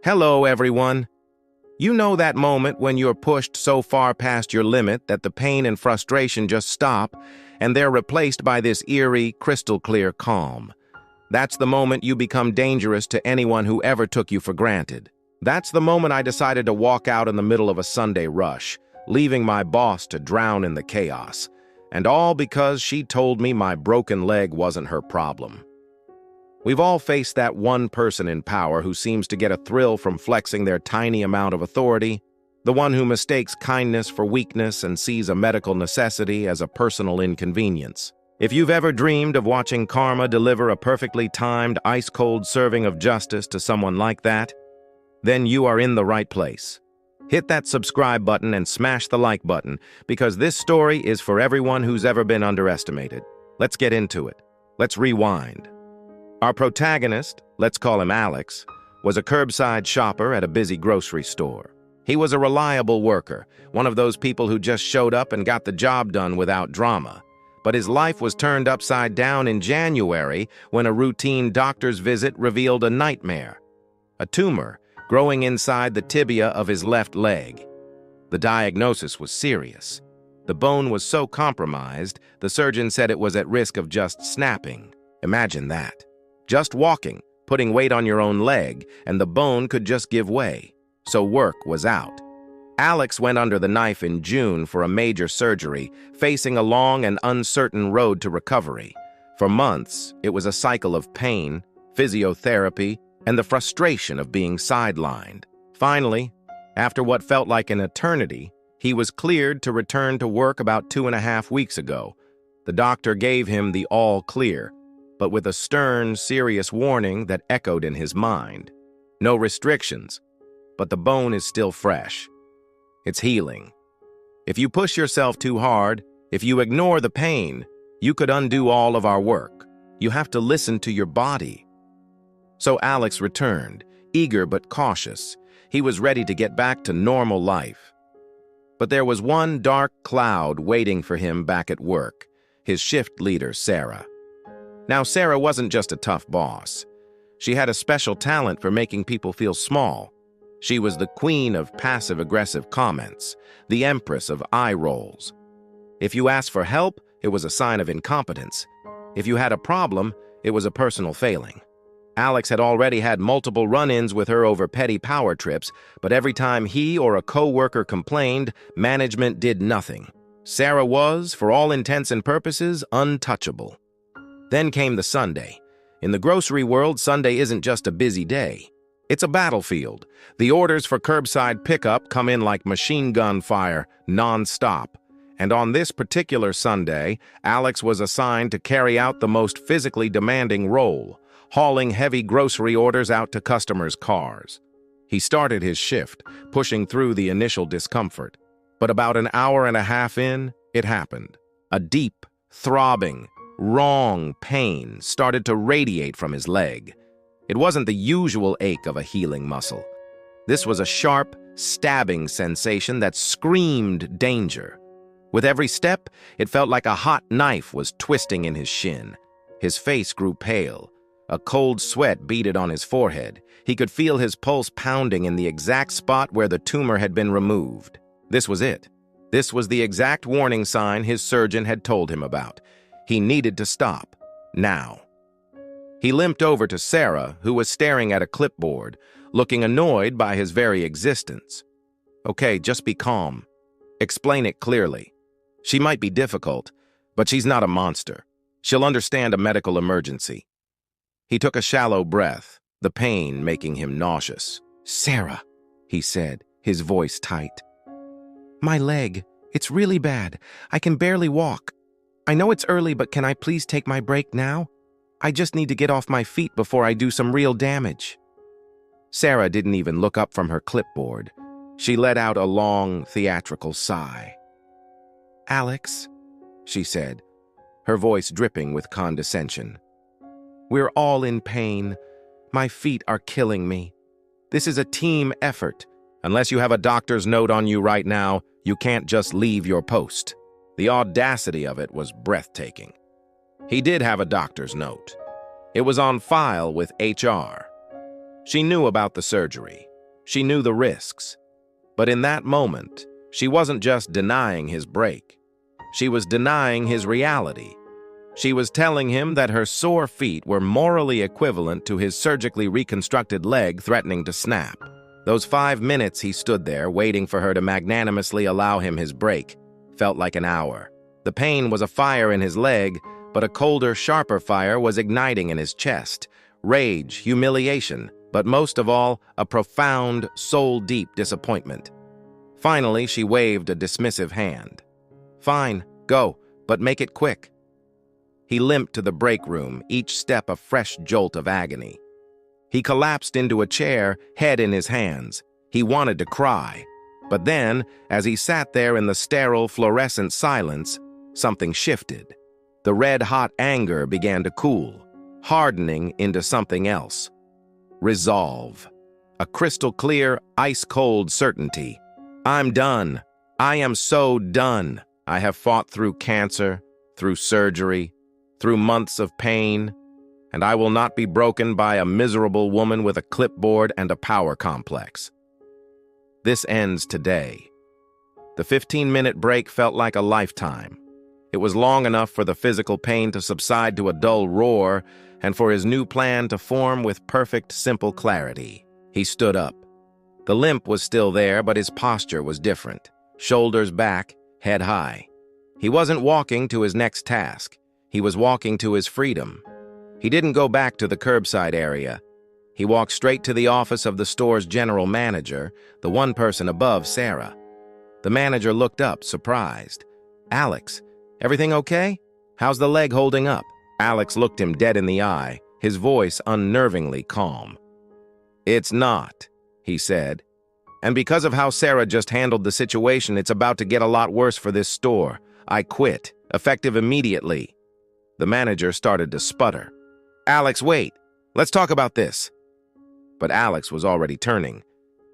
Hello, everyone. You know that moment when you're pushed so far past your limit that the pain and frustration just stop, and they're replaced by this eerie, crystal-clear calm. That's the moment you become dangerous to anyone who ever took you for granted. That's the moment I decided to walk out in the middle of a Sunday rush, leaving my boss to drown in the chaos. And all because she told me my broken leg wasn't her problem. We've all faced that one person in power who seems to get a thrill from flexing their tiny amount of authority, the one who mistakes kindness for weakness and sees a medical necessity as a personal inconvenience. If you've ever dreamed of watching karma deliver a perfectly timed, ice-cold serving of justice to someone like that, then you are in the right place. Hit that subscribe button and smash the like button, because this story is for everyone who's ever been underestimated. Let's get into it. Let's rewind. Our protagonist, let's call him Alex, was a curbside shopper at a busy grocery store. He was a reliable worker, one of those people who just showed up and got the job done without drama. But his life was turned upside down in January when a routine doctor's visit revealed a nightmare: a tumor growing inside the tibia of his left leg. The diagnosis was serious. The bone was so compromised, the surgeon said it was at risk of just snapping. Imagine that. Just walking, putting weight on your own leg, and the bone could just give way. So work was out. Alex went under the knife in June for a major surgery, facing a long and uncertain road to recovery. For months, it was a cycle of pain, physiotherapy, and the frustration of being sidelined. Finally, after what felt like an eternity, he was cleared to return to work about 2.5 weeks ago. The doctor gave him the all clear, but with a stern, serious warning that echoed in his mind. No restrictions, but the bone is still fresh. It's healing. If you push yourself too hard, if you ignore the pain, you could undo all of our work. You have to listen to your body. So Alex returned, eager but cautious. He was ready to get back to normal life. But there was one dark cloud waiting for him back at work: his shift leader, Sarah. Now, Sarah wasn't just a tough boss. She had a special talent for making people feel small. She was the queen of passive-aggressive comments, the empress of eye rolls. If you asked for help, it was a sign of incompetence. If you had a problem, it was a personal failing. Alex had already had multiple run-ins with her over petty power trips, but every time he or a co-worker complained, management did nothing. Sarah was, for all intents and purposes, untouchable. Then came the Sunday. In the grocery world, Sunday isn't just a busy day. It's a battlefield. The orders for curbside pickup come in like machine gun fire, non-stop. And on this particular Sunday, Alex was assigned to carry out the most physically demanding role: hauling heavy grocery orders out to customers' cars. He started his shift, pushing through the initial discomfort. But about an hour and a half in, it happened. A deep, throbbing, wrong pain started to radiate from his leg. It wasn't the usual ache of a healing muscle. This was a sharp, stabbing sensation that screamed danger. With every step, it felt like a hot knife was twisting in his shin. His face grew pale. A cold sweat beaded on his forehead. He could feel his pulse pounding in the exact spot where the tumor had been removed. This was it. This was the exact warning sign his surgeon had told him about. He needed to stop, now. He limped over to Sarah, who was staring at a clipboard, looking annoyed by his very existence. Okay, just be calm. Explain it clearly. She might be difficult, but she's not a monster. She'll understand a medical emergency. He took a shallow breath, the pain making him nauseous. "Sarah," he said, his voice tight. "My leg, it's really bad. I can barely walk. I know it's early, but can I please take my break now? I just need to get off my feet before I do some real damage." Sarah didn't even look up from her clipboard. She let out a long, theatrical sigh. "Alex," she said, her voice dripping with condescension. "We're all in pain. My feet are killing me. This is a team effort. Unless you have a doctor's note on you right now, you can't just leave your post." The audacity of it was breathtaking. He did have a doctor's note. It was on file with HR. She knew about the surgery. She knew the risks. But in that moment, she wasn't just denying his break. She was denying his reality. She was telling him that her sore feet were morally equivalent to his surgically reconstructed leg threatening to snap. Those 5 minutes he stood there, waiting for her to magnanimously allow him his break, felt like an hour. The pain was a fire in his leg, but a colder, sharper fire was igniting in his chest. Rage, humiliation, but most of all, a profound, soul-deep disappointment. Finally, she waved a dismissive hand. "Fine, go, but make it quick." He limped to the break room, each step a fresh jolt of agony. He collapsed into a chair, head in his hands. He wanted to cry. But then, as he sat there in the sterile, fluorescent silence, something shifted. The red-hot anger began to cool, hardening into something else. Resolve. A crystal-clear, ice-cold certainty. "I'm done. I am so done. I have fought through cancer, through surgery, through months of pain, and I will not be broken by a miserable woman with a clipboard and a power complex. This ends today." The 15-minute break felt like a lifetime. It was long enough for the physical pain to subside to a dull roar and for his new plan to form with perfect, simple clarity. He stood up. The limp was still there, but his posture was different. Shoulders back, head high. He wasn't walking to his next task. He was walking to his freedom. He didn't go back to the curbside area. He walked straight to the office of the store's general manager, the one person above Sarah. The manager looked up, surprised. "Alex, everything okay? How's the leg holding up?" Alex looked him dead in the eye, his voice unnervingly calm. "It's not," he said. "And because of how Sarah just handled the situation, it's about to get a lot worse for this store. I quit, effective immediately." The manager started to sputter. "Alex, wait. Let's talk about this." But Alex was already turning.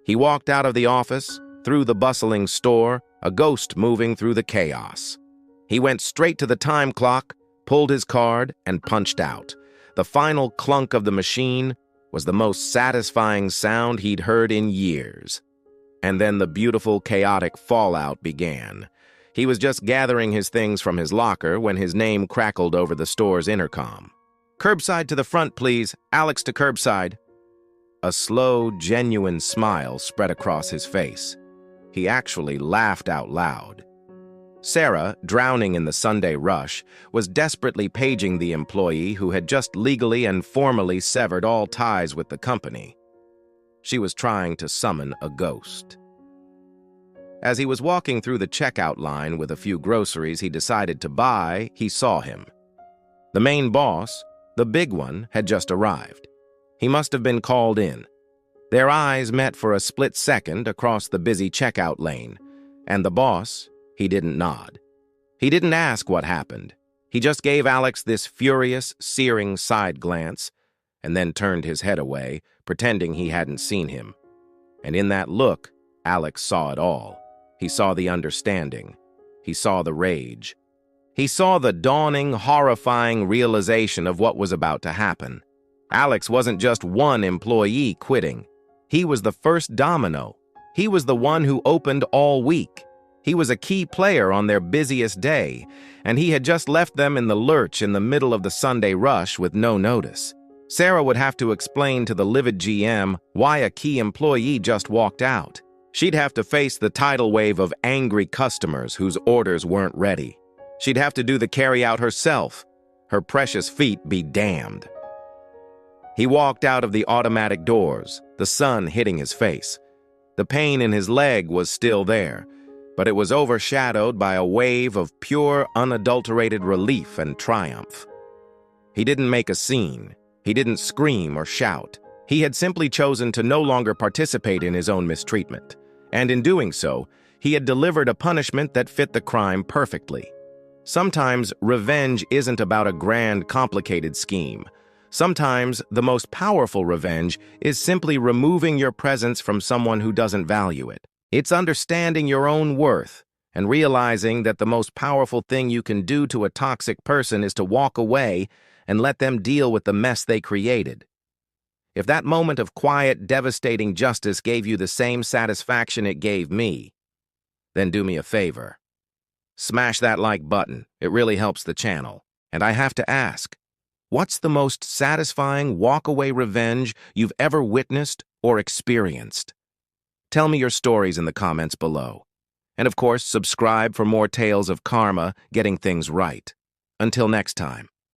He walked out of the office, through the bustling store, a ghost moving through the chaos. He went straight to the time clock, pulled his card, and punched out. The final clunk of the machine was the most satisfying sound he'd heard in years. And then the beautiful, chaotic fallout began. He was just gathering his things from his locker when his name crackled over the store's intercom. "Curbside to the front, please. Alex to curbside." A slow, genuine smile spread across his face. He actually laughed out loud. Sarah, drowning in the Sunday rush, was desperately paging the employee who had just legally and formally severed all ties with the company. She was trying to summon a ghost. As he was walking through the checkout line with a few groceries he decided to buy, he saw him. The main boss, the big one, had just arrived. He must have been called in. Their eyes met for a split second across the busy checkout lane, and the boss, he didn't nod. He didn't ask what happened. He just gave Alex this furious, searing side glance, and then turned his head away, pretending he hadn't seen him. And in that look, Alex saw it all. He saw the understanding. He saw the rage. He saw the dawning, horrifying realization of what was about to happen. Alex wasn't just one employee quitting. He was the first domino. He was the one who opened all week. He was a key player on their busiest day, and he had just left them in the lurch in the middle of the Sunday rush with no notice. Sarah would have to explain to the livid GM why a key employee just walked out. She'd have to face the tidal wave of angry customers whose orders weren't ready. She'd have to do the carry-out herself. Her precious feet be damned. He walked out of the automatic doors, the sun hitting his face. The pain in his leg was still there, but it was overshadowed by a wave of pure, unadulterated relief and triumph. He didn't make a scene. He didn't scream or shout. He had simply chosen to no longer participate in his own mistreatment. And in doing so, he had delivered a punishment that fit the crime perfectly. Sometimes revenge isn't about a grand, complicated scheme. Sometimes the most powerful revenge is simply removing your presence from someone who doesn't value it. It's understanding your own worth and realizing that the most powerful thing you can do to a toxic person is to walk away and let them deal with the mess they created. If that moment of quiet, devastating justice gave you the same satisfaction it gave me, then do me a favor. Smash that like button. It really helps the channel. And I have to ask, what's the most satisfying walk-away revenge you've ever witnessed or experienced? Tell me your stories in the comments below. And of course, subscribe for more tales of karma getting things right. Until next time.